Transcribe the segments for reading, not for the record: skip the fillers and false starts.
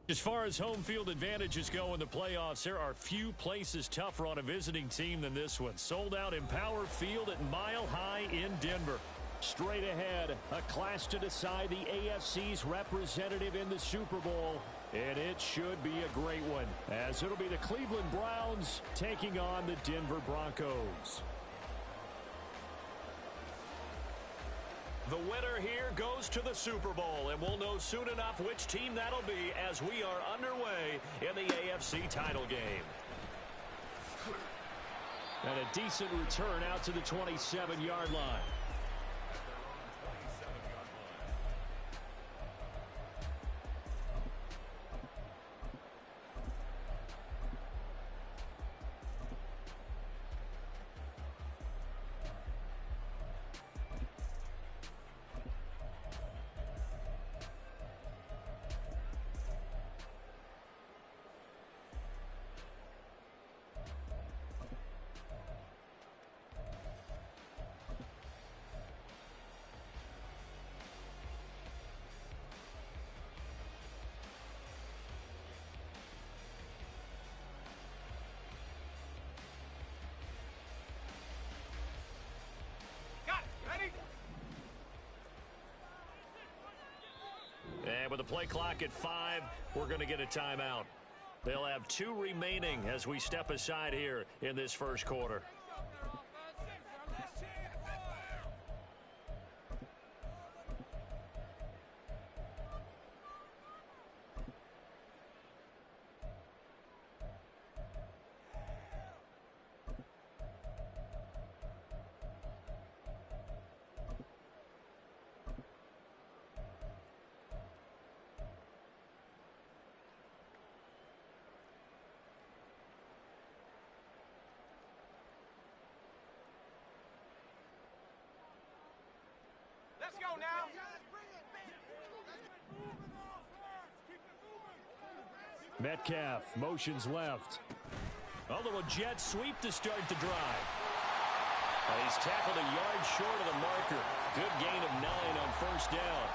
As far as home field advantages go in the playoffs, there are few places tougher on a visiting team than this one. Sold out Empower Field at Mile High in Denver. Straight ahead, a clash to decide the AFC's representative in the Super Bowl. And it should be a great one, as it'll be the Cleveland Browns taking on the Denver Broncos. The winner here goes to the Super Bowl, and we'll know soon enough which team that'll be as we are underway in the AFC title game. And a decent return out to the 27-yard line. And with the play clock at 5, we're going to get a timeout. They'll have 2 remaining as we step aside here in this first quarter. Let's go now. Metcalf motions left. A little jet sweep to start the drive. He's tackled a yard short of the marker. Good gain of 9 on first down.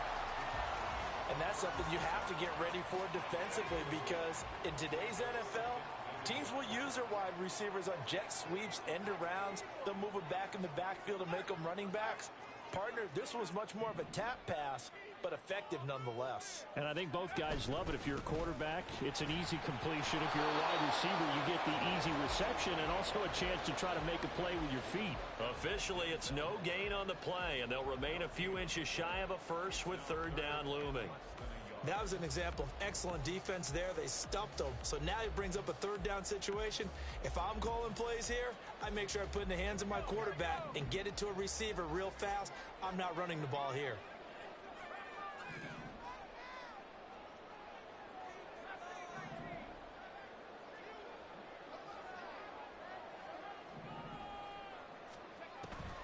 And that's something you have to get ready for defensively, because in today's NFL, teams will use their wide receivers on jet sweeps, end arounds. They'll move them back in the backfield and make them running backs. Partner, this was much more of a tap pass, but effective nonetheless. And I think both guys love it. If you're a quarterback, it's an easy completion. If you're a wide receiver, you get the easy reception and also a chance to try to make a play with your feet. Officially, it's no gain on the play, and they'll remain a few inches shy of a first with third down looming. That was an example of excellent defense there. They stumped them. So now it brings up a third down situation. If I'm calling plays here, I make sure I put it in the hands of my quarterback and get it to a receiver real fast. I'm not running the ball here.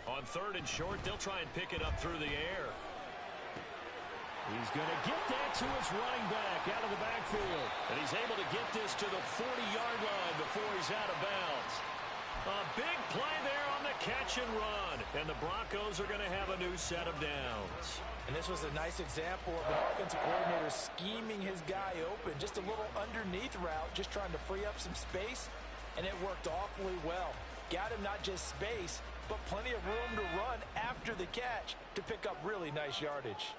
On third and short, they'll try and pick it up through the air. He's going to get that to his running back out of the backfield. And he's able to get this to the 40-yard line before he's out of bounds. A big play there on the catch and run. And the Broncos are going to have a new set of downs. And this was a nice example of an offensive coordinator scheming his guy open. Just a little underneath route, just trying to free up some space. And it worked awfully well. Got him not just space, but plenty of room to run after the catch to pick up really nice yardage.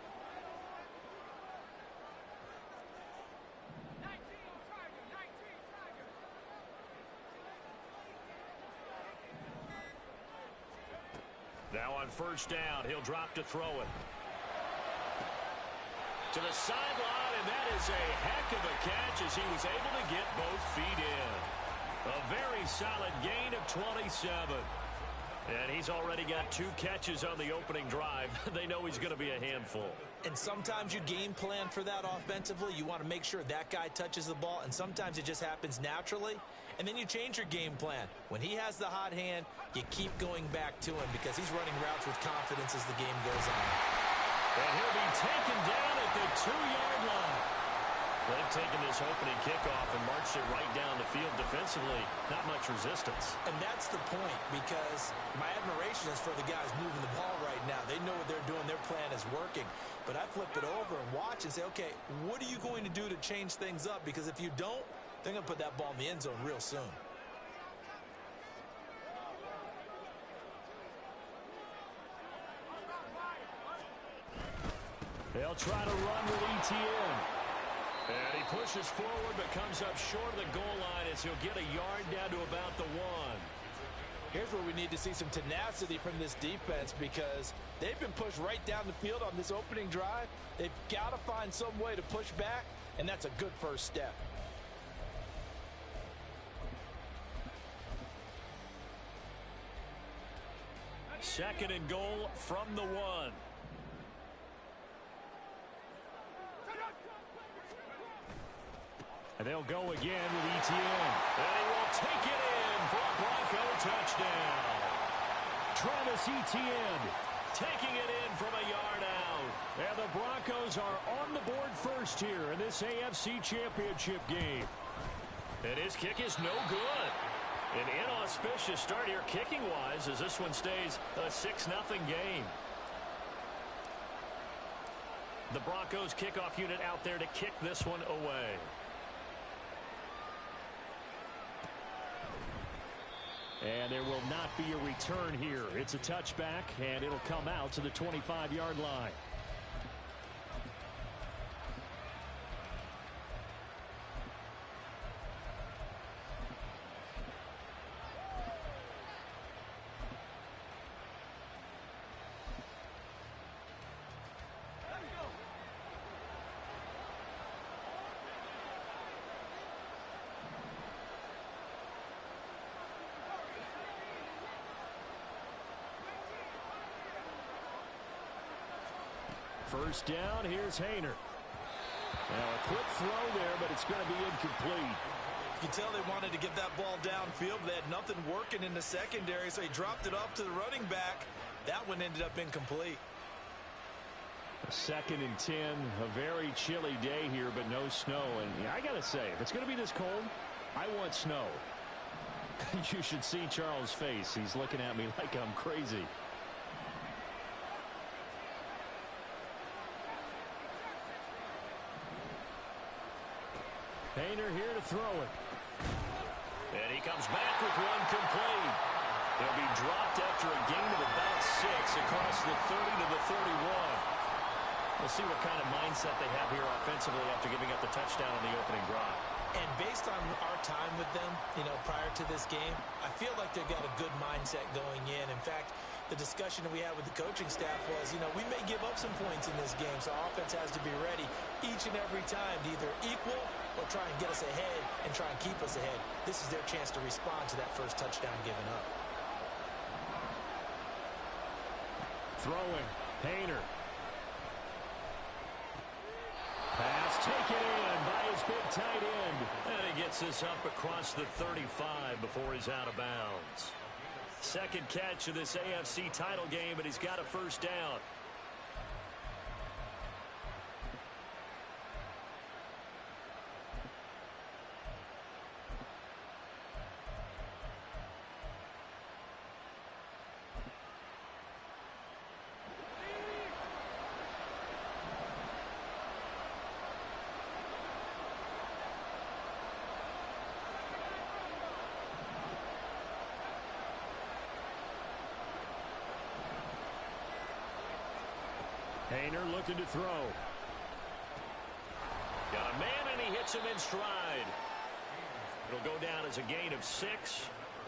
Now on first down, he'll drop to throw it. To the sideline, and that is a heck of a catch as he was able to get both feet in. A very solid gain of 27. And he's already got 2 catches on the opening drive. They know he's going to be a handful. And sometimes you game plan for that offensively. You want to make sure that guy touches the ball, and sometimes it just happens naturally. And then you change your game plan. When he has the hot hand, you keep going back to him because he's running routes with confidence as the game goes on. And he'll be taken down at the 2-yard line. They've taken this opening kickoff and marched it right down the field defensively. Not much resistance. And that's the point, because my admiration is for the guys moving the ball right now. They know what they're doing. They're plan is working. But I flip it over and watch and say, okay, what are you going to do to change things up? Because if you don't, they're going to put that ball in the end zone real soon. They'll try to run with ETN. And he pushes forward but comes up short of the goal line as he'll get a yard down to about the 1. Here's where we need to see some tenacity from this defense because they've been pushed right down the field on this opening drive. They've got to find some way to push back, and that's a good first step. Second and goal from the 1. And they'll go again with ETN. And he will take it in for a Bronco touchdown. Travis Etienne taking it in from a yard out. And the Broncos are on the board first here in this AFC Championship game. And his kick is no good. An inauspicious start here kicking-wise as this one stays a 6-0 game. The Broncos kickoff unit out there to kick this one away. And there will not be a return here. It's a touchback, and it'll come out to the 25-yard line. First down, here's Hayner. Now a quick throw there, but it's going to be incomplete. You can tell they wanted to get that ball downfield, but they had nothing working in the secondary, so he dropped it off to the running back. That one ended up incomplete. Second and 10, a very chilly day here, but no snow. And I got to say, if it's going to be this cold, I want snow. You should see Charles' face. He's looking at me like I'm crazy. Hayner here to throw it. And he comes back with one complete. He'll be dropped after a gain of about 6 across the 30 to the 31. We'll see what kind of mindset they have here offensively after giving up the touchdown on the opening drive. And based on our time with them, prior to this game, I feel like they've got a good mindset going in. In fact, the discussion that we had with the coaching staff was, we may give up some points in this game, so offense has to be ready each and every time to either equal or try and get us ahead and try and keep us ahead. This is their chance to respond to that first touchdown given up. Throwing, Hayner. Pass taken in by his big tight end. And he gets this up across the 35 before he's out of bounds. Second catch of this AFC title game, and he's got a first down. Hayner looking to throw. Got a man, and he hits him in stride. It'll go down as a gain of 6,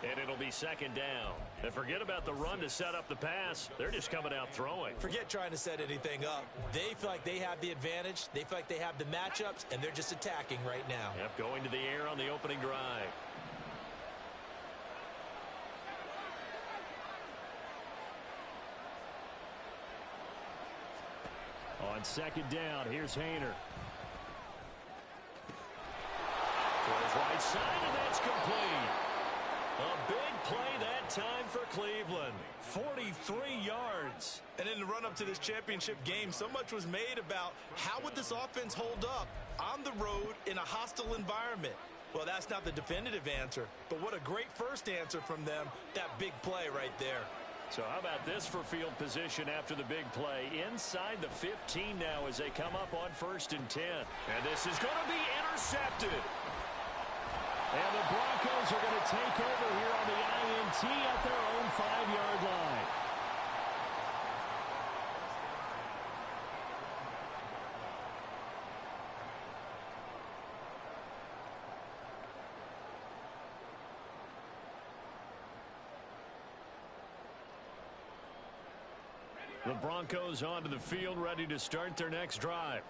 and it'll be second down. And forget about the run to set up the pass. They're just coming out throwing. Forget trying to set anything up. They feel like they have the advantage. They feel like they have the matchups, and they're just attacking right now. Yep, going to the air on the opening drive. On second down, here's Hayner. Throws right side, and that's complete. A big play that time for Cleveland. 43 yards. And in the run-up to this championship game, so much was made about how would this offense hold up on the road in a hostile environment. Well, that's not the definitive answer, but what a great first answer from them. That big play right there. So how about this for field position after the big play? Inside the 15 now as they come up on 1st and 10. And this is going to be intercepted. And the Broncos are going to take over here on the INT at their own 5-yard line. The Broncos onto the field, ready to start their next drive.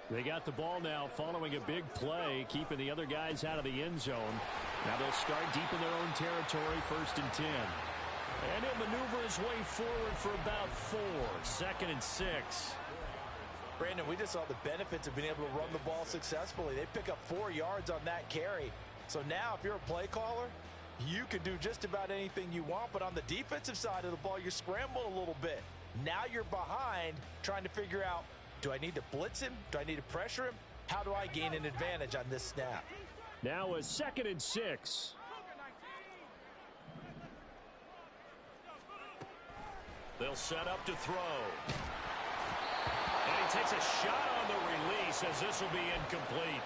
They got the ball now following a big play, keeping the other guys out of the end zone. Now they'll start deep in their own territory, 1st and 10. And he'll maneuver his way forward for about 4, 2nd and 6. Brandon, we just saw the benefits of being able to run the ball successfully. They pick up 4 yards on that carry. So now if you're a play caller, you can do just about anything you want. But on the defensive side of the ball, you scramble a little bit. Now you're behind trying to figure out, do I need to blitz him? Do I need to pressure him? How do I gain an advantage on this snap? Now a 2nd and 6. They'll set up to throw. And he takes a shot on the release as this will be incomplete.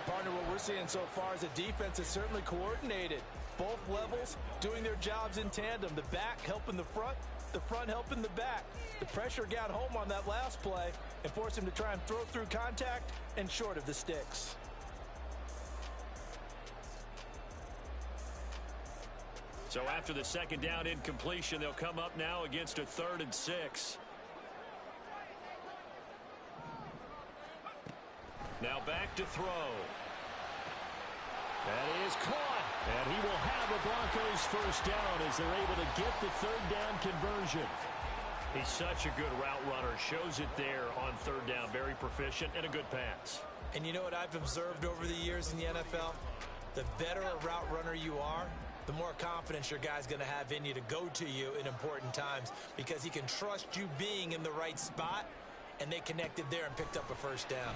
Partner, what we're seeing so far is a defense is certainly coordinated. Both levels doing their jobs in tandem. The back helping the front helping the back. The pressure got home on that last play and forced him to try and throw through contact and short of the sticks. So after the 2nd down incompletion, they'll come up now against a 3rd and 6. Now back to throw. That is caught. And he will have a Broncos 1st down as they're able to get the 3rd down conversion. He's such a good route runner. Shows it there on 3rd down. Very proficient and a good pass. And you know what I've observed over the years in the NFL? The better a route runner you are, the more confidence your guy's going to have in you to go to you in important times because he can trust you being in the right spot, and they connected there and picked up a 1st down.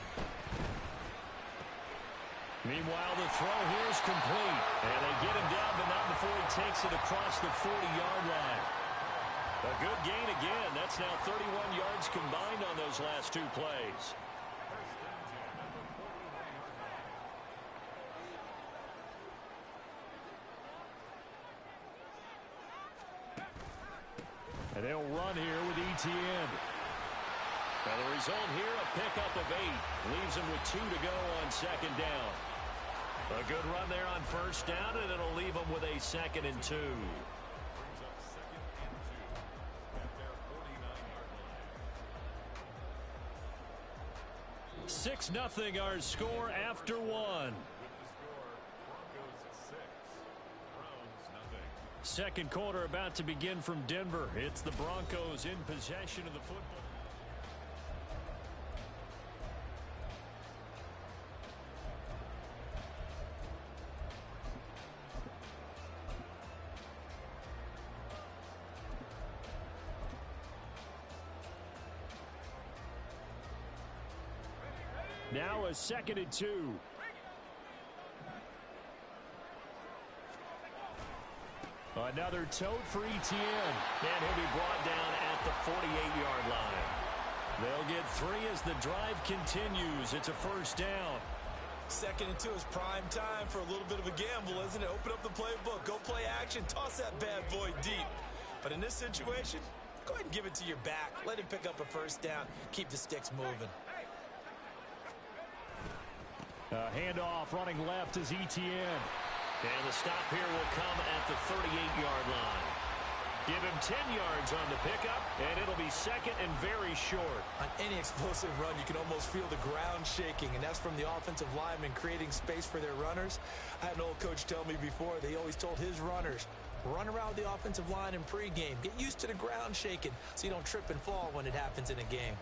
Meanwhile, the throw here is complete. And they get him down, but not before he takes it across the 40-yard line. A good gain again. That's now 31 yards combined on those last 2 plays. And they'll run here with ETN. Now the result here, a pickup of 8. Leaves him with 2 to go on 2nd down. A good run there on 1st down, and it'll leave him with a 2nd and 2. 6-0 our score after 1. 2nd quarter about to begin from Denver. It's the Broncos in possession of the football. Now a 2nd and 2. Another tote for ETN. And he'll be brought down at the 48-yard line. They'll get 3 as the drive continues. It's a 1st down. 2nd and 2 is prime time for a little bit of a gamble, isn't it? Open up the playbook. Go play action. Toss that bad boy deep. But in this situation, go ahead and give it to your back. Let him pick up a 1st down. Keep the sticks moving. Handoff running left is ETN. And the stop here will come at the 38-yard line. Give him 10 yards on the pickup, and it'll be 2nd and very short. On any explosive run, you can almost feel the ground shaking, and that's from the offensive linemen creating space for their runners. I had an old coach tell me before, they always told his runners, run around the offensive line in pregame. Get used to the ground shaking so you don't trip and fall when it happens in a game.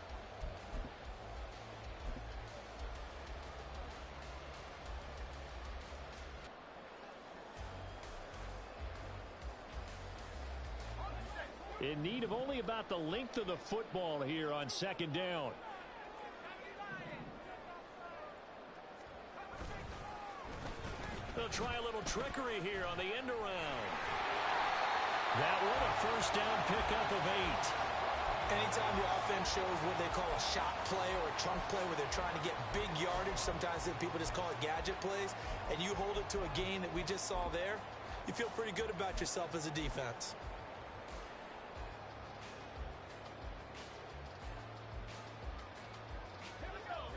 In need of only about the length of the football here on 2nd down. They'll try a little trickery here on the end around. That one a first down pickup of 8. Anytime the offense shows what they call a shot play or a trunk play where they're trying to get big yardage, sometimes people just call it gadget plays, and you hold it to a gain that we just saw there, you feel pretty good about yourself as a defense.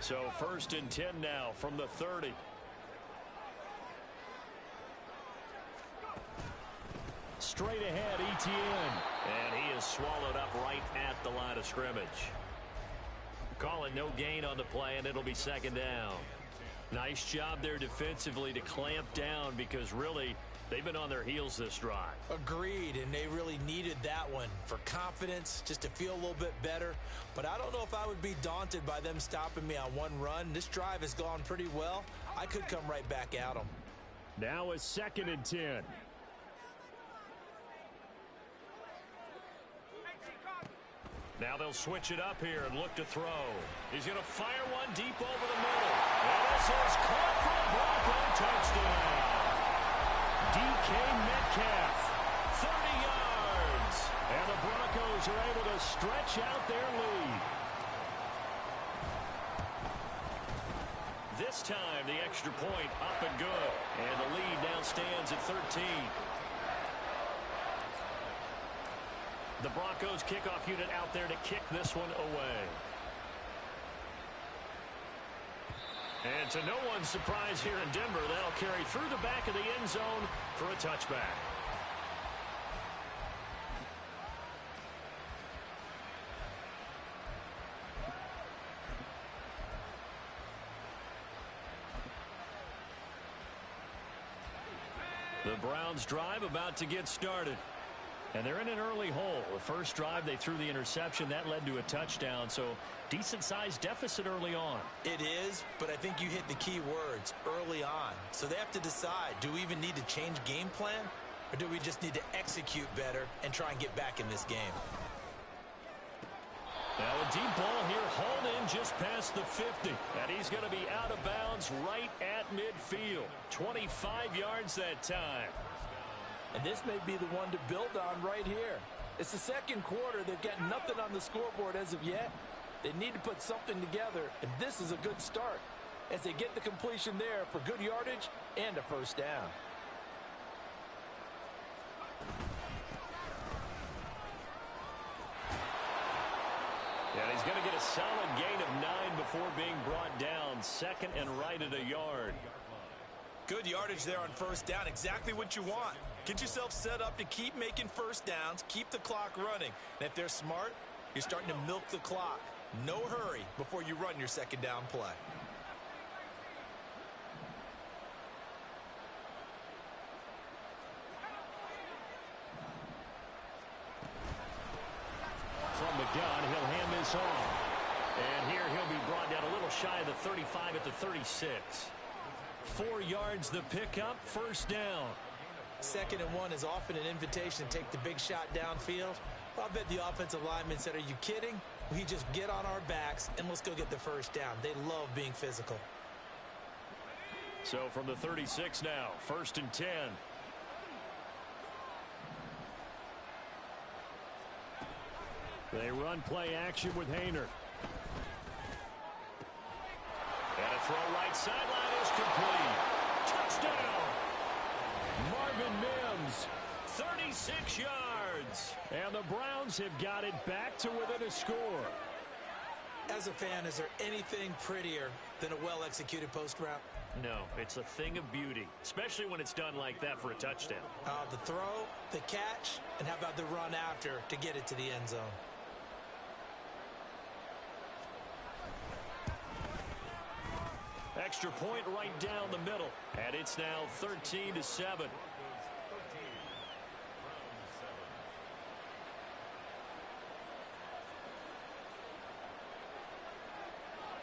So 1st and 10 now from the 30. Straight ahead, Etienne. And he is swallowed up right at the line of scrimmage. Calling no gain on the play, and it'll be 2nd down. Nice job there defensively to clamp down because really they've been on their heels this drive. Agreed, and they really needed that one for confidence, just to feel a little bit better. But I don't know if I would be daunted by them stopping me on one run. This drive has gone pretty well. I could come right back at them. Now a 2nd and 10. Now they'll switch it up here and look to throw. He's going to fire one deep over the middle. And this is caught for a Bronco touchdown. DK Metcalf, 30 yards. And the Broncos are able to stretch out their lead. This time, the extra point up and good. And the lead now stands at 13. The Broncos kickoff unit out there to kick this one away. And to no one's surprise here in Denver, they'll carry through the back of the end zone for a touchback. The Browns drive about to get started. And they're in an early hole. The first drive, they threw the interception. That led to a touchdown. So decent-sized deficit early on. It is, but I think you hit the key words, early on. So they have to decide, do we even need to change game plan? Or do we just need to execute better and try and get back in this game? Now a deep ball here, hauled in just past the 50. And he's going to be out of bounds right at midfield. 25 yards that time. And this may be the one to build on right here. It's the second quarter. They've got nothing on the scoreboard as of yet. They need to put something together, and this is a good start as they get the completion there for good yardage and a first down. And he's going to get a solid gain of 9 before being brought down. 2nd and right at a yard. Good yardage there on first down. Exactly what you want. Get yourself set up to keep making first downs, keep the clock running. And if they're smart, you're starting to milk the clock. No hurry before you run your 2nd down play. From the gun, he'll hand this off. And here he'll be brought down a little shy of the 35 at the 36. 4 yards the pickup, first down. 2nd and 1 is often an invitation to take the big shot downfield. I bet the offensive lineman said, are you kidding? We just get on our backs and let's go get the first down. They love being physical. So from the 36 now, 1st and 10. They run play action with Hayner. And a throw right sideline is complete. Touchdown! Marvin Mims, 36 yards. And the Browns have got it back to within a score. As a fan, is there anything prettier than a well-executed post route? No, it's a thing of beauty, especially when it's done like that for a touchdown. The throw, the catch, and how about the run after to get it to the end zone? Extra point right down the middle. And it's now 13-7.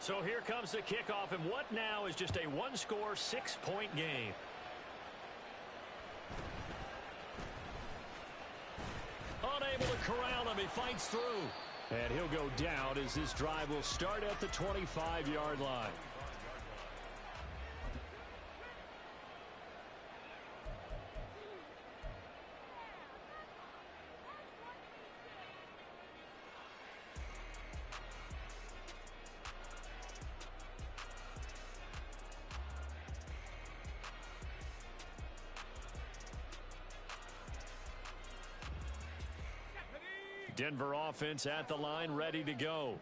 So here comes the kickoff, and what now is just a one-score, 6-point game. Unable to corral him, he fights through. And he'll go down as this drive will start at the 25-yard line. Denver offense at the line, ready to go.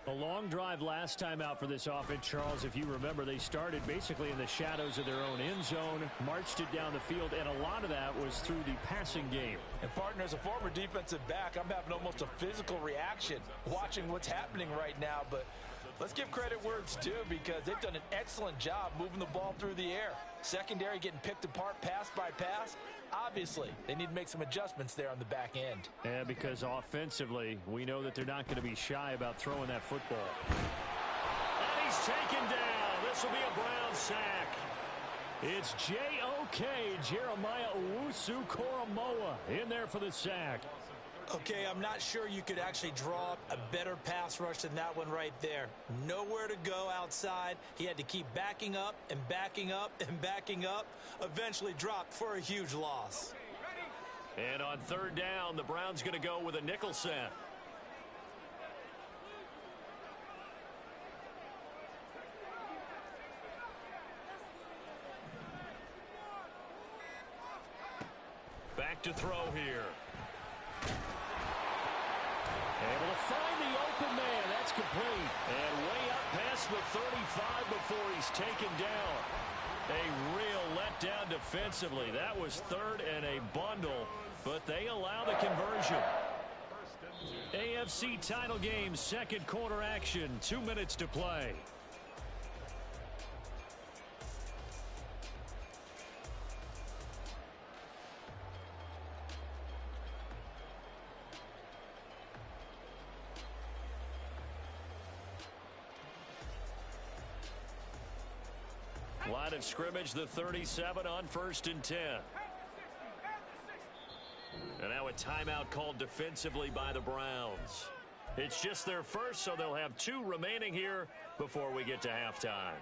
A long drive last time out for this offense, Charles. If you remember, they started basically in the shadows of their own end zone, marched it down the field, and a lot of that was through the passing game. And partner, as a former defensive back, I'm having almost a physical reaction watching what's happening right now. But let's give credit where it's due, because they've done an excellent job moving the ball through the air. Secondary getting picked apart pass by pass. Obviously, they need to make some adjustments there on the back end. Yeah, because offensively, we know that they're not going to be shy about throwing that football. And he's taken down. This will be a Brown sack. It's J.O.K. Jeremiah Owusu-Koramoah in there for the sack. Okay, I'm not sure you could actually draw up a better pass rush than that one right there. Nowhere to go outside. He had to keep backing up and backing up and backing up. Eventually dropped for a huge loss. And on third down, the Browns going to go with a nickel set. Back to throw here. Able to find the open man. That's complete. And way up past the 35 before he's taken down. A real letdown defensively. That was third and a bundle, but they allow the conversion. AFC title game, second quarter action. 2 minutes to play. Line of scrimmage, the 37 on 1st and 10. And now a timeout called defensively by the Browns. It's just their first, so they'll have 2 remaining here before we get to halftime.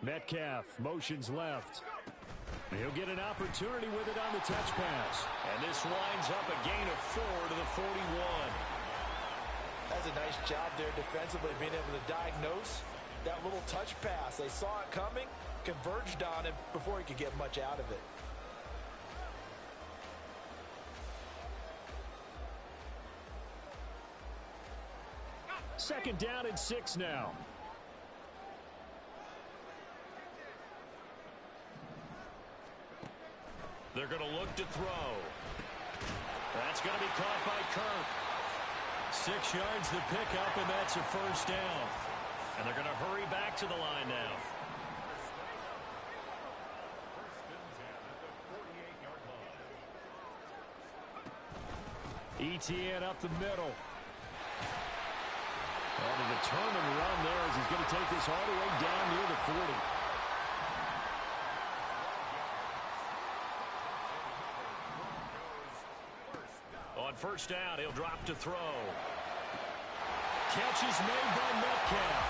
Metcalf motions left. He'll get an opportunity with it on the touch pass. And this winds up a gain of 4 to the 41. That's a nice job there defensively, being able to diagnose that little touch pass. They saw it coming, converged on him before he could get much out of it. Second down and 6 now. They're going to look to throw. That's going to be caught by Kirk. 6 yards the pickup, and that's a first down. And they're going to hurry back to the line now. ETN up the middle. And a determined run there as he's going to take this all the way down near the 40. On first down, he'll drop to throw. Catch is made by Metcalf.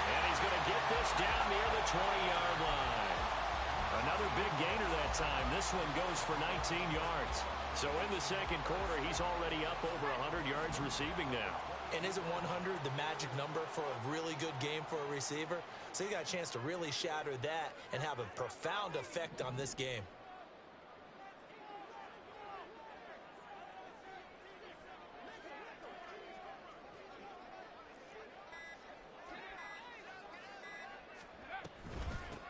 And he's going to get this down near the 20-yard line. Another big gainer that time. This one goes for 19 yards. So in the second quarter, he's already up over 100 yards receiving now. And isn't 100 the magic number for a really good game for a receiver? So he got a chance to really shatter that and have a profound effect on this game.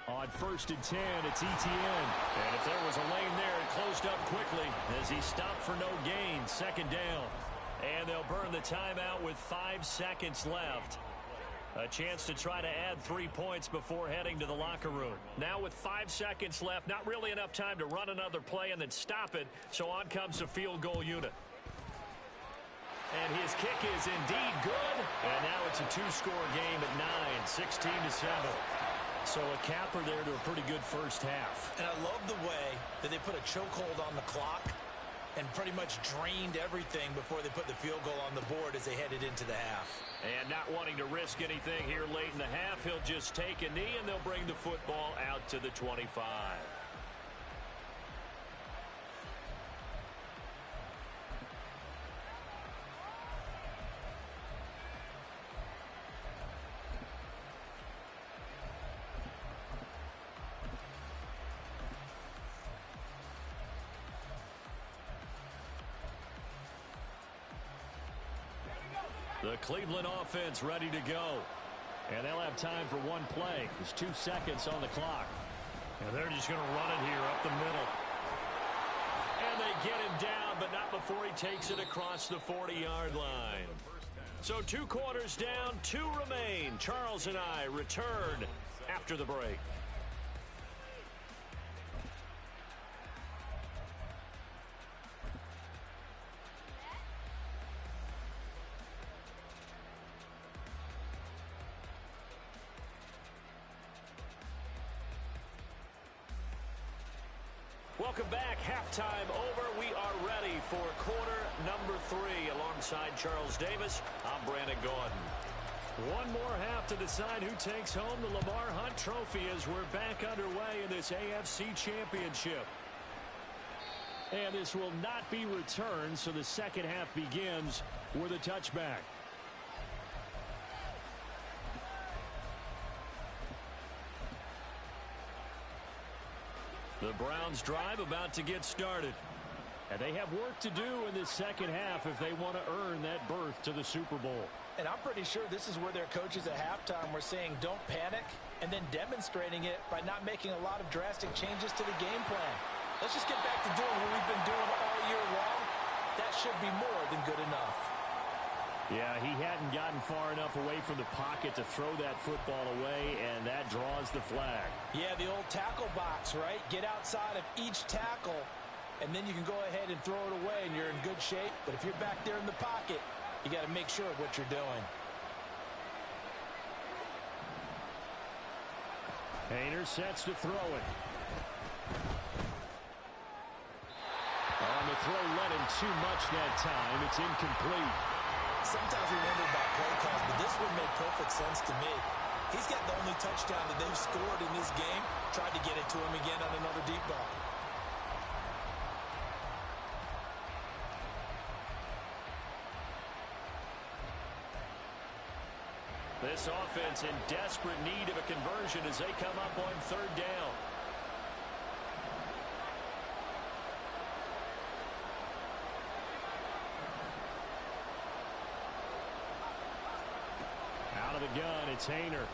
On 1st and 10, it's ETN. And if there was a lane there, it closed up quickly as he stopped for no gain. Second down. And they'll burn the timeout with 5 seconds left. A chance to try to add 3 points before heading to the locker room. Now with 5 seconds left, not really enough time to run another play and then stop it. So on comes the field goal unit. And his kick is indeed good. And now it's a 2-score game at 9, 16-7. So a capper there to a pretty good first half. And I love the way that they put a chokehold on the clock and pretty much drained everything before they put the field goal on the board as they headed into the half. And not wanting to risk anything here late in the half, he'll just take a knee and they'll bring the football out to the 25. The Cleveland offense ready to go. And they'll have time for one play. There's 2 seconds on the clock. And they're just going to run it here up the middle. And they get him down, but not before he takes it across the 40-yard line. So 2 quarters down, 2 remain. Charles and I return after the break. Welcome back. Halftime over. We are ready for quarter number 3. Alongside Charles Davis, I'm Brandon Gordon. One more half to decide who takes home the Lamar Hunt Trophy as we're back underway in this AFC Championship. And this will not be returned, so the second half begins with a touchback. The Browns drive about to get started. And they have work to do in this second half if they want to earn that berth to the Super Bowl. And I'm pretty sure this is where their coaches at halftime were saying don't panic, and then demonstrating it by not making a lot of drastic changes to the game plan. Let's just get back to doing what we've been doing all year long. That should be more than good enough. Yeah, he hadn't gotten far enough away from the pocket to throw that football away, and that draws the flag. Yeah, the old tackle box, right? Get outside of each tackle, and then you can go ahead and throw it away, and you're in good shape. But if you're back there in the pocket, you got to make sure of what you're doing. Hayner sets to throw it. On the throw, let him too much that time. It's incomplete. Sometimes we wonder about play calls, but this one made perfect sense to me. He's got the only touchdown that they've scored in this game. Tried to get it to him again on another deep ball. This offense in desperate need of a conversion as they come up on 3rd down. Out of the gun, it's Hayner.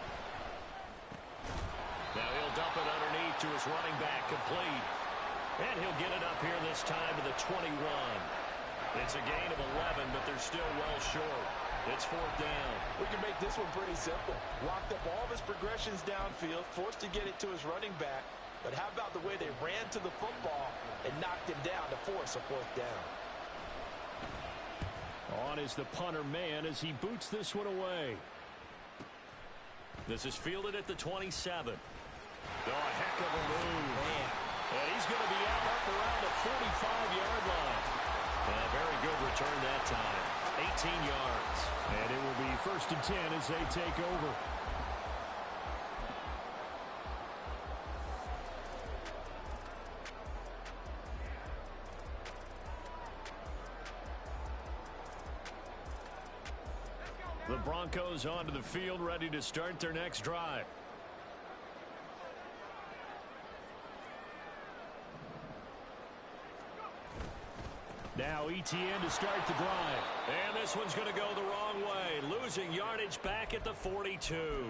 Now he'll dump it underneath to his running back, complete. And he'll get it up here this time to the 21. It's a gain of 11, but they're still well short. It's 4th down. We can make this one pretty simple. Locked up all of his progressions downfield, forced to get it to his running back. But how about the way they ran to the football and knocked him down to force a 4th down? On is the punter man as he boots this one away. This is fielded at the 27. Oh, a heck of a move. Man. And he's going to be out up around the 45-yard line. And a very good return that time. 18 yards. And it will be 1st and 10 as they take over. The Broncos onto the field, ready to start their next drive. Now ETN to start the drive. And this one's going to go the wrong way. Losing yardage back at the 42.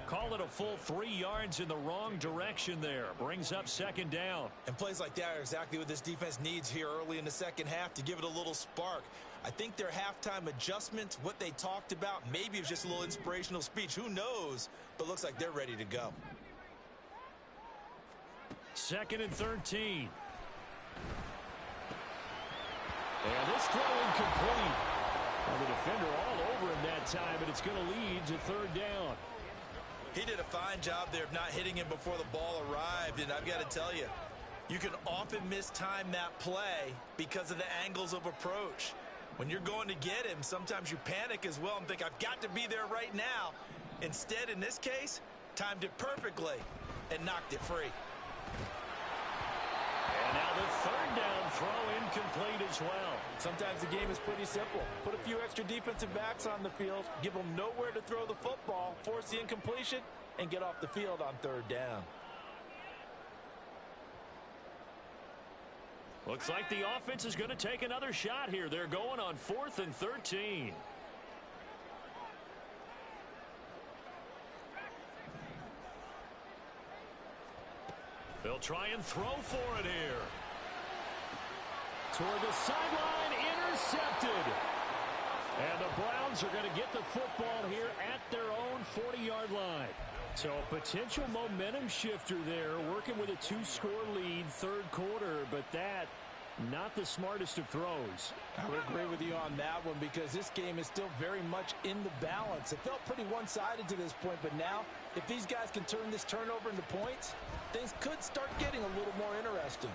Call it a full 3 yards in the wrong direction there. Brings up 2nd down. And plays like that are exactly what this defense needs here early in the second half to give it a little spark. I think their halftime adjustments, what they talked about, maybe it was just a little inspirational speech. Who knows? But looks like they're ready to go. 2nd and 13. And this throw incomplete. Well, the defender all over him that time, but it's going to lead to 3rd down. He did a fine job there of not hitting him before the ball arrived, and I've got to tell you, you can often mistime that play because of the angles of approach. When you're going to get him, sometimes you panic as well and think, I've got to be there right now. Instead, in this case, timed it perfectly and knocked it free. And now the 3rd down throw incomplete as well. Sometimes the game is pretty simple. Put a few extra defensive backs on the field, give them nowhere to throw the football, force the incompletion, and get off the field on 3rd down. Looks like the offense is going to take another shot here. They're going on 4th and 13. They'll try and throw for it here. Toward the sideline, intercepted. And the Browns are going to get the football here at their own 40-yard line. So a potential momentum shifter there, working with a 2-score lead, third quarter, but that, not the smartest of throws. I would agree with you on that one because this game is still very much in the balance. It felt pretty one-sided to this point, but now, if these guys can turn this turnover into points, things could start getting a little more interesting.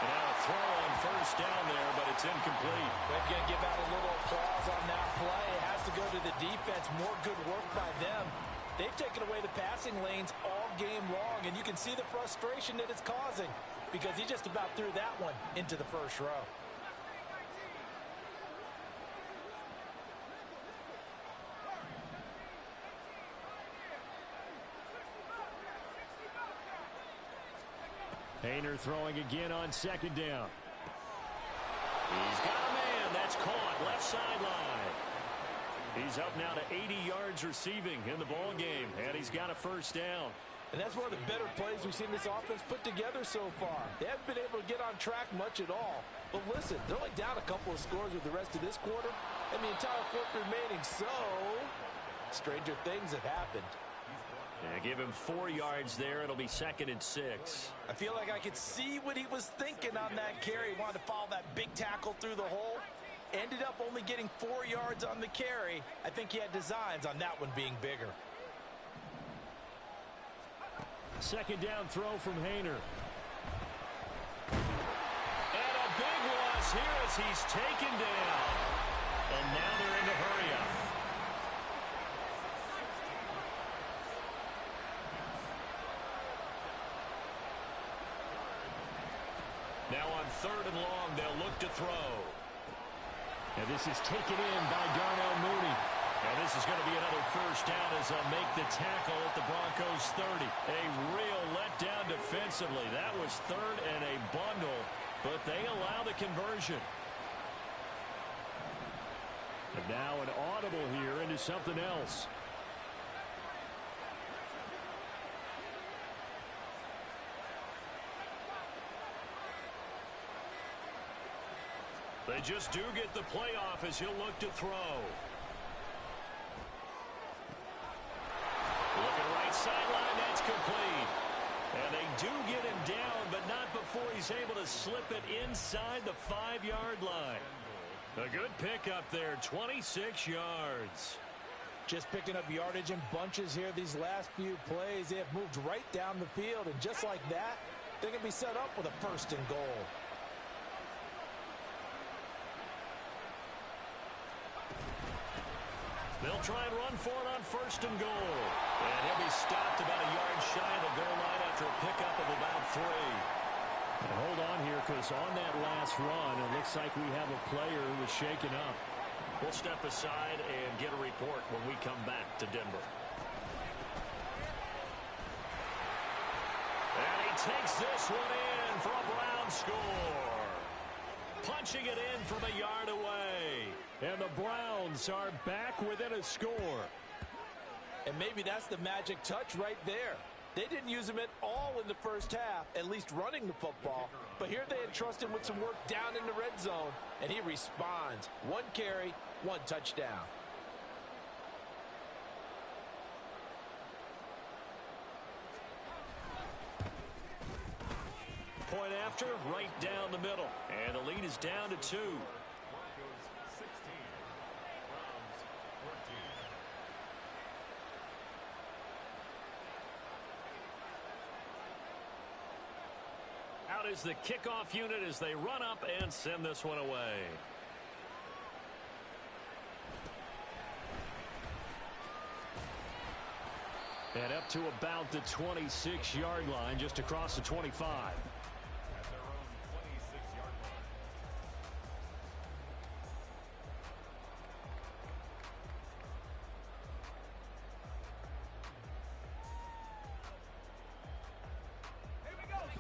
Now a throw on first down there, but it's incomplete. They're going to give out a little applause on that play. It has to go to the defense. More good work by them. They've taken away the passing lanes all game long, and you can see the frustration that it's causing because he just about threw that one into the first row. Hayner throwing again on second down. He's got a man. That's caught. Left sideline. He's up now to 80 yards receiving in the ball game, and he's got a first down. And that's one of the better plays we've seen this offense put together so far. They haven't been able to get on track much at all. But listen, they're only down a couple of scores with the rest of this quarter, and the entire fourth remaining, so stranger things have happened. Yeah, give him 4 yards there. It'll be 2nd and 6. I feel like I could see what he was thinking on that carry. He wanted to follow that big tackle through the hole. Ended up only getting 4 yards on the carry. I think he had designs on that one being bigger. Second down throw from Hayner. And a big loss here as he's taken down. And now they're in a hurry-up. Now on 3rd and long, they'll look to throw. And this is taken in by Darnell Mooney. And this is going to be another first down as they'll make the tackle at the Broncos' 30. A real letdown defensively. That was 3rd and a bundle, but they allow the conversion. And now an audible here into something else. They just do get the playoff as he'll look to throw. Looking right sideline, that's complete. And they do get him down, but not before he's able to slip it inside the 5-yard line. A good pickup there, 26 yards. Just picking up yardage in bunches here these last few plays. They have moved right down the field, and just like that, they're going to be set up with a 1st and goal. They'll try and run for it on 1st and goal. And he'll be stopped about a yard shy of the goal line after a pickup of about 3. And hold on here, because on that last run, it looks like we have a player who was shaken up. We'll step aside and get a report when we come back to Denver. And he takes this one in for a Brown score. Punching it in from a yard away. And the Browns are back within a score. And maybe that's the magic touch right there. They didn't use him at all in the first half, at least running the football. But here they entrust him with some work down in the red zone, and he responds. 1 carry, 1 touchdown. Point after, right down the middle. And the lead is down to 2. Out is the kickoff unit as they run up and send this one away. And up to about the 26-yard line, just across the 25.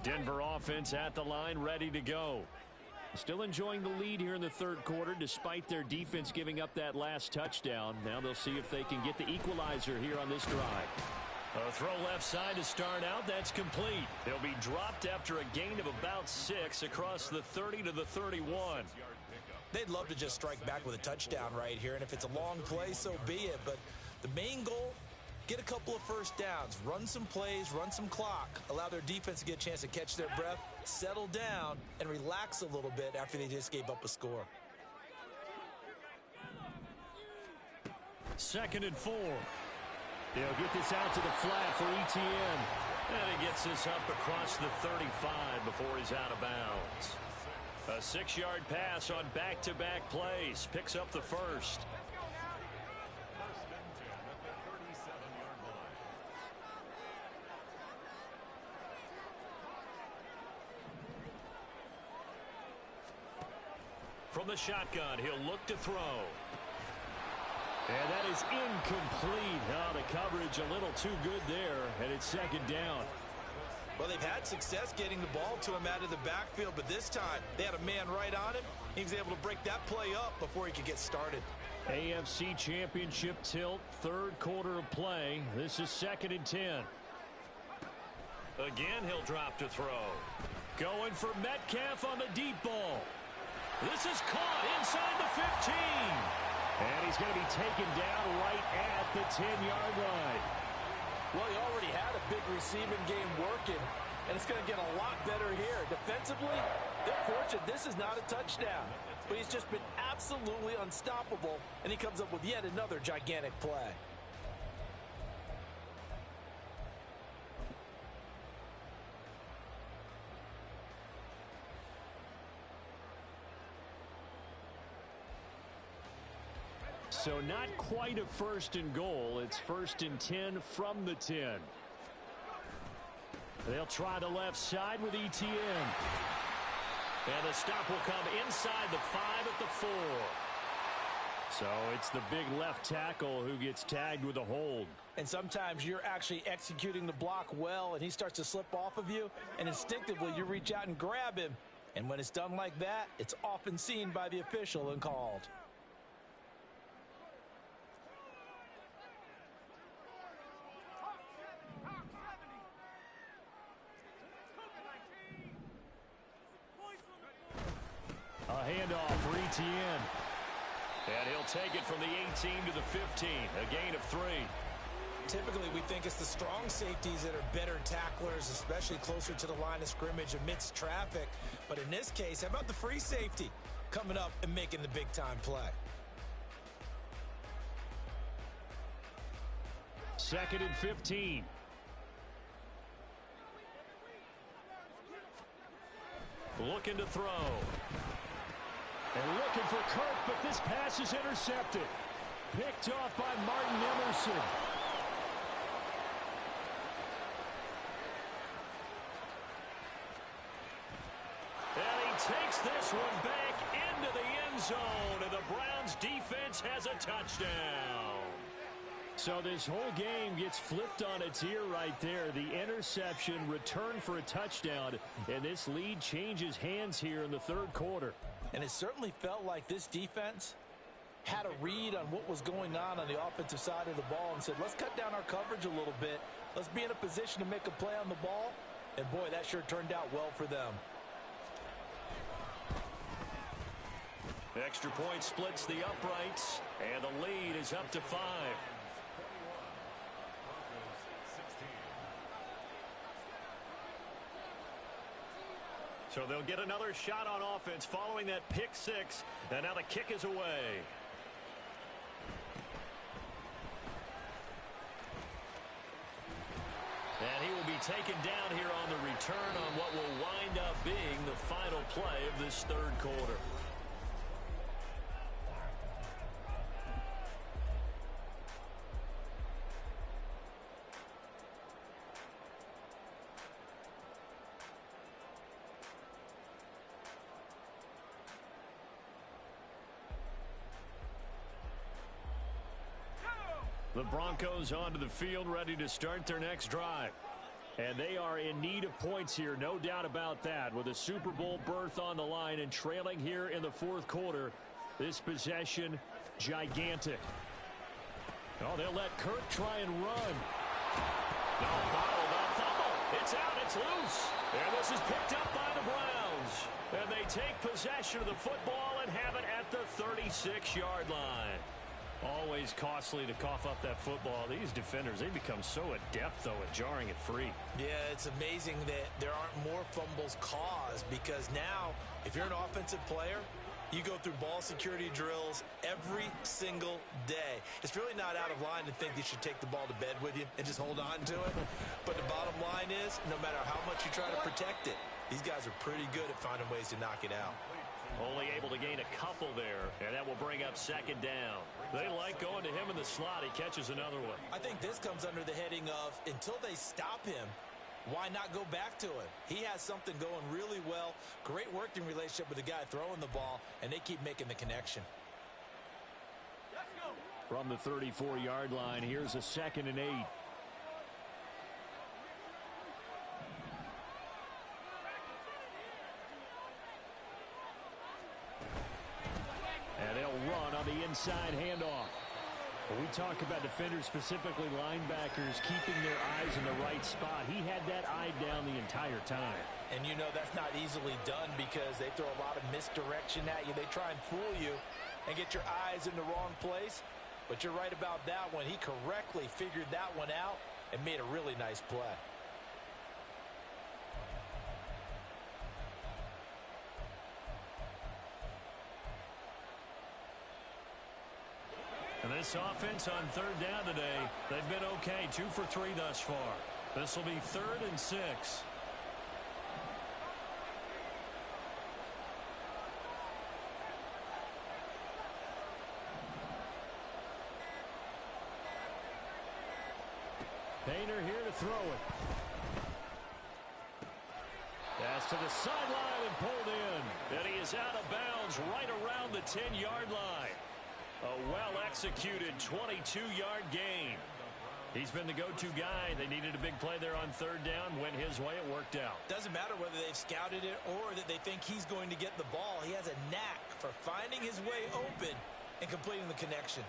Denver offense at the line, ready to go. Still enjoying the lead here in the third quarter, despite their defense giving up that last touchdown. Now they'll see if they can get the equalizer here on this drive. A throw left side to start out. That's complete. He'll be dropped after a gain of about 6 across the 30 to the 31. They'd love to just strike back with a touchdown right here, and if it's a long play, so be it. But the main goal, get a couple of first downs, run some plays, run some clock, allow their defense to get a chance to catch their breath, settle down, and relax a little bit after they just gave up a score. 2nd and 4. They'll get this out to the flat for ETN. And he gets this up across the 35 before he's out of bounds. A 6-yard pass on back-to-back plays. Picks up the first. From the shotgun, he'll look to throw. And that is incomplete. Oh, the coverage a little too good there, and it's 2nd down. Well, they've had success getting the ball to him out of the backfield, but this time they had a man right on him. He was able to break that play up before he could get started. AFC Championship tilt, 3rd quarter of play. This is 2nd and 10. Again, he'll drop to throw. Going for Metcalf on the deep ball. This is caught inside the 15. And he's going to be taken down right at the 10-yard line. Well, he already had a big receiving game working, and it's going to get a lot better here. Defensively, they're fortunate this is not a touchdown, but he's just been absolutely unstoppable, and he comes up with yet another gigantic play. So not quite a 1st and goal. It's 1st and 10 from the 10. They'll try the left side with ETN. And the stop will come inside the 5 at the 4. So it's the big left tackle who gets tagged with a hold. And sometimes you're actually executing the block well, and he starts to slip off of you, and instinctively you reach out and grab him. And when it's done like that, it's often seen by the official and called. A handoff for ETN. And he'll take it from the 18 to the 15. A gain of 3. Typically, we think it's the strong safeties that are better tacklers, especially closer to the line of scrimmage amidst traffic. But in this case, how about the free safety coming up and making the big-time play? 2nd and 15. Looking to throw. And looking for Kirk, but this pass is intercepted. Picked off by Martin Emerson. And he takes this one back into the end zone, and the Browns defense has a touchdown. So this whole game gets flipped on its ear right there. The interception, return for a touchdown, and this lead changes hands here in the 3rd quarter. And it certainly felt like this defense had a read on what was going on the offensive side of the ball and said, let's cut down our coverage a little bit. Let's be in a position to make a play on the ball. And, boy, that sure turned out well for them. Extra point splits the uprights, and the lead is up to 5. So they'll get another shot on offense following that pick 6, and now the kick is away. And he will be taken down here on the return on what will wind up being the final play of this 3rd quarter. The Broncos onto the field, ready to start their next drive. And they are in need of points here, no doubt about that. With a Super Bowl berth on the line and trailing here in the 4th quarter, this possession, gigantic. Oh, they'll let Kirk try and run. No, bottled up, fumble. It's out, it's loose. And this is picked up by the Browns. And they take possession of the football and have it at the 36-yard line. Always costly to cough up that football. These defenders, they become so adept, though, at jarring it free. Yeah, it's amazing that there aren't more fumbles caused, because now, if you're an offensive player, you go through ball security drills every single day. It's really not out of line to think you should take the ball to bed with you and just hold on to it. But the bottom line is, no matter how much you try to protect it, these guys are pretty good at finding ways to knock it out. Only able to gain a couple there, and that will bring up second down. They like going to him in the slot. He catches another one. I think this comes under the heading of, until they stop him, why not go back to him? He has something going really well. Great working relationship with the guy throwing the ball, and they keep making the connection. From the 34-yard line, here's a 2nd and 8. And they'll run on the inside handoff. When we talk about defenders, specifically linebackers, keeping their eyes in the right spot, he had that eye down the entire time. And you know that's not easily done, because they throw a lot of misdirection at you. They try and fool you and get your eyes in the wrong place. But you're right about that one. He correctly figured that one out and made a really nice play. And this offense on 3rd down today, they've been okay, 2 for 3 thus far. This will be 3rd and 6. Painter here to throw it. Pass to the sideline and pulled in. And he is out of bounds right around the 10-yard line. A well-executed 22-yard gain. He's been the go-to guy. They needed a big play there on 3rd down. Went his way. It worked out. Doesn't matter whether they've scouted it or that they think he's going to get the ball. He has a knack for finding his way open and completing the connection.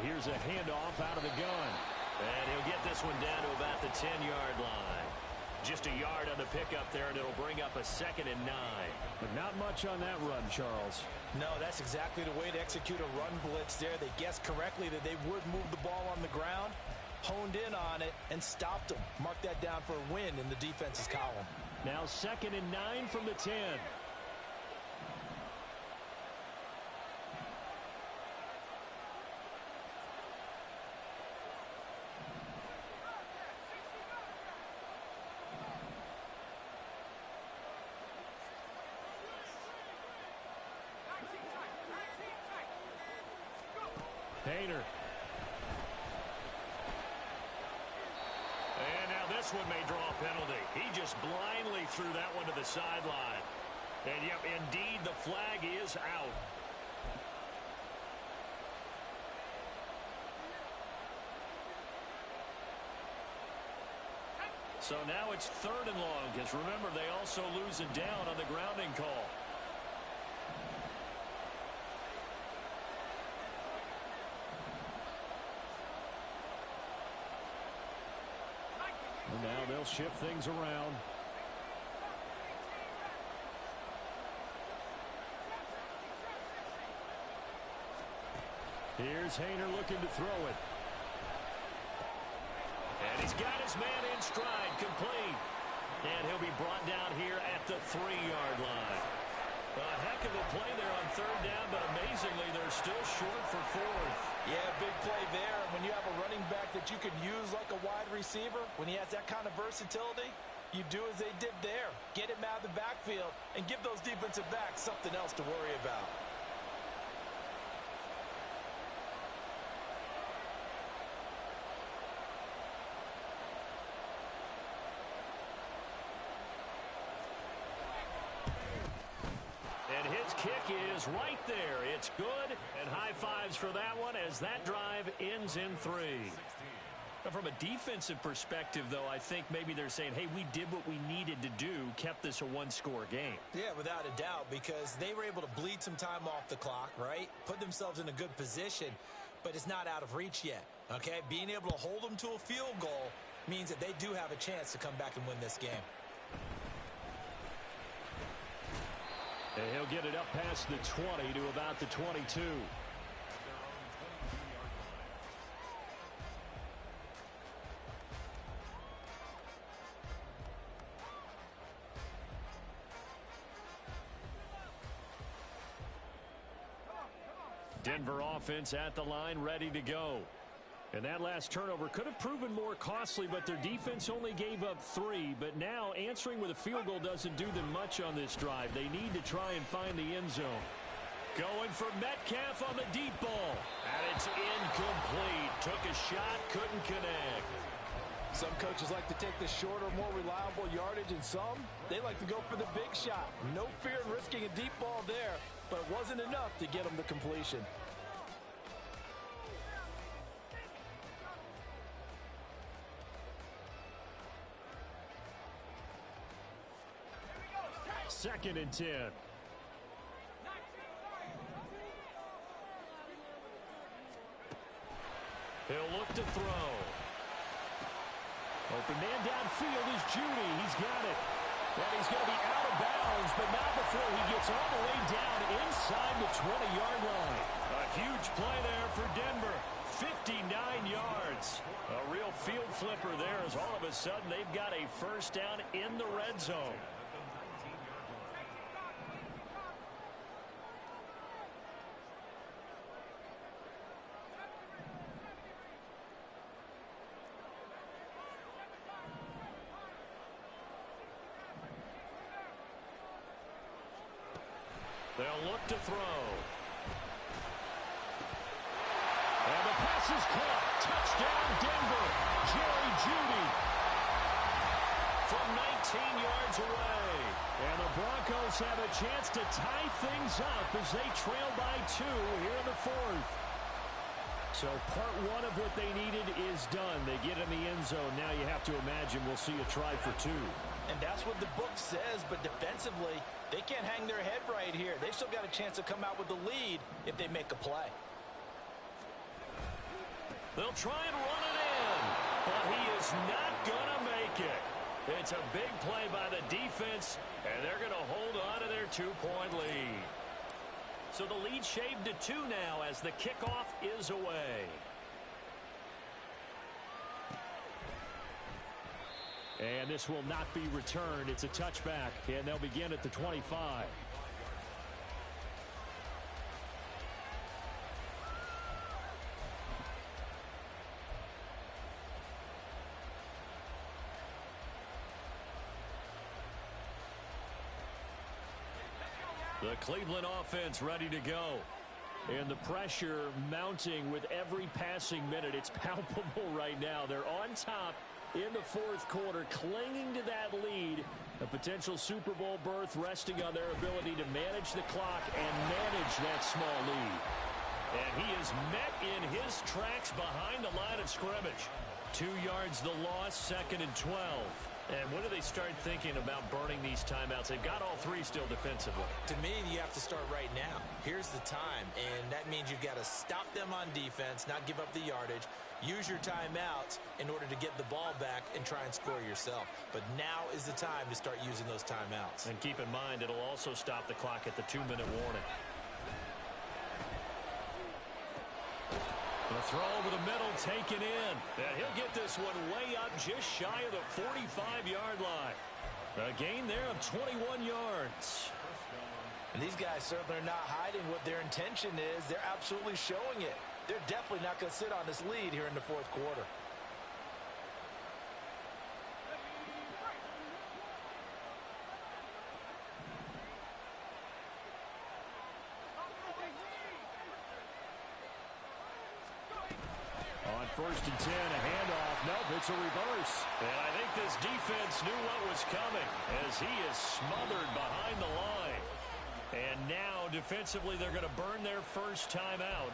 Here's a handoff out of the gun. And he'll get this one down to about the 10-yard line. Just a yard on the pickup there, and it'll bring up a 2nd and 9. But not much on that run, Charles. No, that's exactly the way to execute a run blitz there. They guessed correctly that they would move the ball on the ground, honed in on it, and stopped them. Mark that down for a win in the defense's column. Now 2nd and 9 from the 10. Painter. And now this one may draw a penalty. He just blindly threw that one to the sideline. And, yep, indeed, the flag is out. So now it's 3rd and long, because remember, they also lose it down on the grounding call. And now they'll shift things around. Here's Haener looking to throw it. And he's got his man in stride, complete. And he'll be brought down here at the 3-yard line. A heck of a play there on 3rd down, but amazingly, they're still short for 4th. Yeah, big play there. When you have a running back that you can use like a wide receiver, when he has that kind of versatility, you do as they did there. Get him out of the backfield and give those defensive backs something else to worry about. Kick is right there. It's good, and high fives for that one as that drive ends in 3. From a defensive perspective, though, I think maybe they're saying, hey, we did what we needed to do, kept this a one-score game. Yeah, without a doubt, because they were able to bleed some time off the clock, right? Put themselves in a good position, but it's not out of reach yet, okay? Being able to hold them to a field goal means that they do have a chance to come back and win this game. And he'll get it up past the 20 to about the 22. Denver offense at the line, ready to go. And that last turnover could have proven more costly, but their defense only gave up 3. But now answering with a field goal doesn't do them much on this drive. They need to try and find the end zone. Going for Metcalf on the deep ball. And it's incomplete. Took a shot, couldn't connect. Some coaches like to take the shorter, more reliable yardage, and some, they like to go for the big shot. No fear in risking a deep ball there, but it wasn't enough to get them the completion. Second and 10. He'll look to throw. Open man downfield is Judy. He's got it. And he's going to be out of bounds, but not before he gets all the way down inside the 20-yard line. A huge play there for Denver. 59 yards. A real field flipper there as all of a sudden they've got a first down in the red zone. They'll look to throw. And the pass is caught. Touchdown, Denver. Jerry Jeudy from 19 yards away. And the Broncos have a chance to tie things up as they trail by 2 here in the 4th. So part 1 of what they needed is done. They get in the end zone. Now you have to imagine we'll see a try for 2. And that's what the book says, but defensively, they can't hang their head right here. They've still got a chance to come out with the lead if they make a play. They'll try and run it in, but he is not going to make it. It's a big play by the defense, and they're going to hold on to their 2-point lead. So the lead shaved to 2 now as the kickoff is away. And this will not be returned. It's a touchback, and they'll begin at the 25. The Cleveland offense ready to go. And the pressure mounting with every passing minute. It's palpable right now. They're on top in the 4th quarter, clinging to that lead. A potential Super Bowl berth resting on their ability to manage the clock and manage that small lead. And he is met in his tracks behind the line of scrimmage. 2 yards the loss, 2nd and 12. And when do they start thinking about burning these timeouts? They've got all 3 still defensively. To me, you have to start right now. Here's the time, and that means you've got to stop them on defense, not give up the yardage, use your timeouts in order to get the ball back and try and score yourself. But now is the time to start using those timeouts. And keep in mind, it'll also stop the clock at the 2-minute warning. The throw over the middle taken in. And he'll get this one way up just shy of the 45-yard line. A gain there of 21 yards. And these guys certainly are not hiding what their intention is. They're absolutely showing it. They're definitely not going to sit on this lead here in the 4th quarter. On 1st and 10, a handoff. Nope, it's a reverse. And I think this defense knew what was coming as he is smothered behind the line. And now, defensively, they're going to burn their first time out.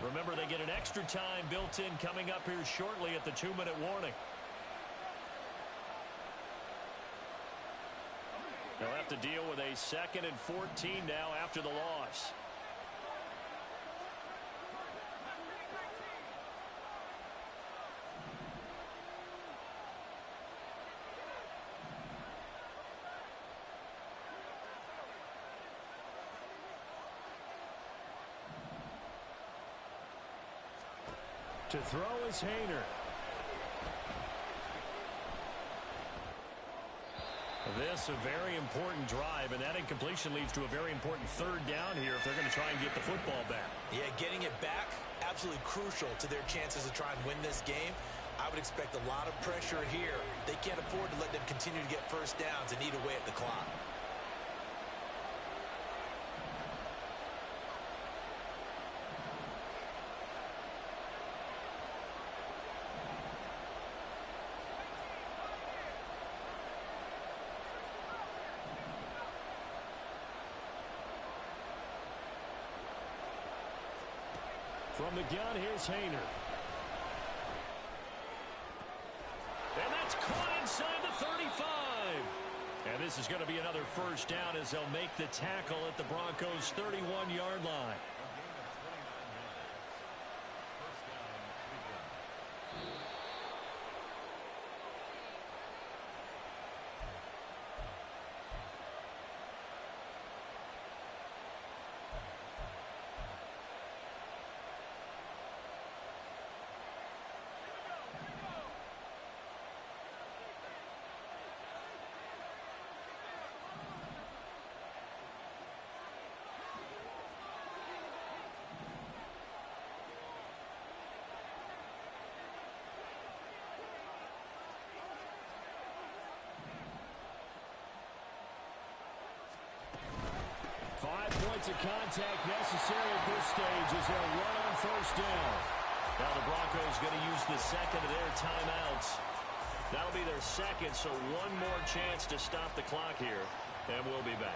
Remember, they get an extra time built in coming up here shortly at the 2-minute warning. They'll have to deal with a 2nd and 14 now after the loss. To throw is Hayner. This a very important drive, and that incompletion leads to a very important 3rd down here if they're going to try and get the football back. Yeah, getting it back, absolutely crucial to their chances to try and win this game. I would expect a lot of pressure here. They can't afford to let them continue to get first downs and eat away at the clock. From the gun, here's Hayner. And that's caught inside the 35. And this is going to be another first down as they'll make the tackle at the Broncos' 31-yard line. Points of contact necessary at this stage as they'll run on first down. Now the Broncos going to use the 2nd of their timeouts. That'll be their 2nd, so one more chance to stop the clock here, and we'll be back.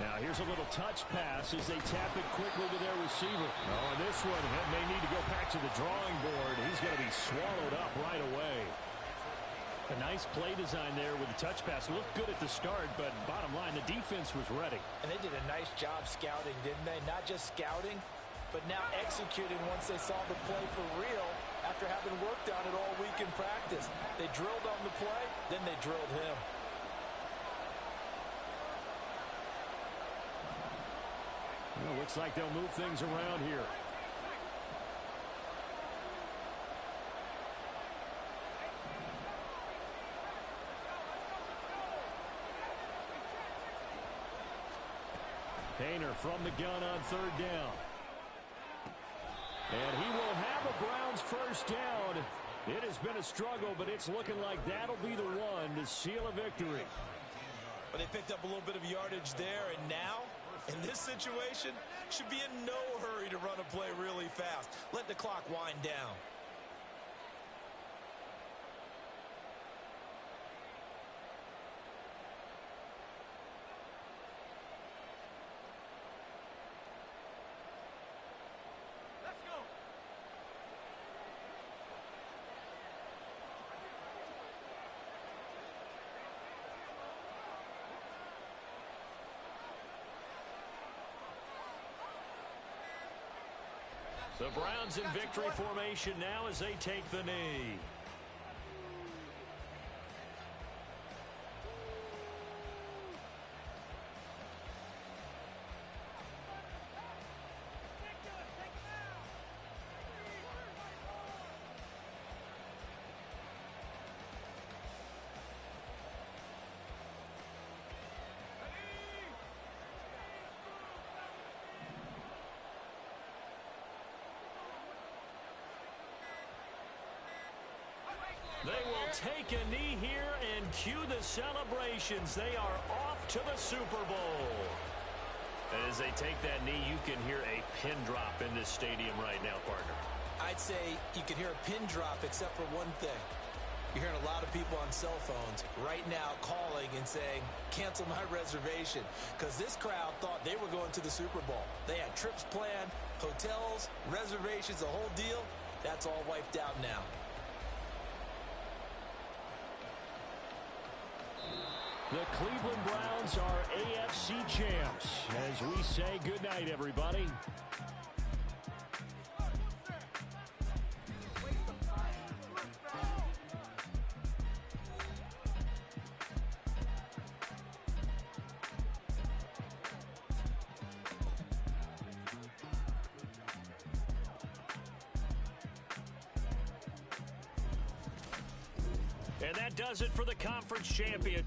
Now here's a little touch pass as they tap it quickly to their receiver. Oh, and this one may need to go back to the drawing board. He's going to be swallowed up right away. A nice play design there with the touch pass. Looked good at the start, but bottom line, the defense was ready. And they did a nice job scouting, didn't they? Not just scouting, but now executing once they saw the play for real after having worked on it all week in practice. They drilled on the play, then they drilled him. Well, looks like they'll move things around here. Hayner from the gun on 3rd down. And he will have a Browns first down. It has been a struggle, but it's looking like that'll be the one to seal a victory. But they picked up a little bit of yardage there, and now, in this situation, should be in no hurry to run a play really fast. Let the clock wind down. The Browns in victory formation now as they take the knee. They will take a knee here and cue the celebrations. They are off to the Super Bowl. As they take that knee, you can hear a pin drop in this stadium right now, partner. I'd say you can hear a pin drop except for one thing. You're hearing a lot of people on cell phones right now calling and saying, cancel my reservation, because this crowd thought they were going to the Super Bowl. They had trips planned, hotels, reservations, the whole deal. That's all wiped out now. The Cleveland Browns are AFC champs. As we say goodnight, everybody. And that does it for the conference champion.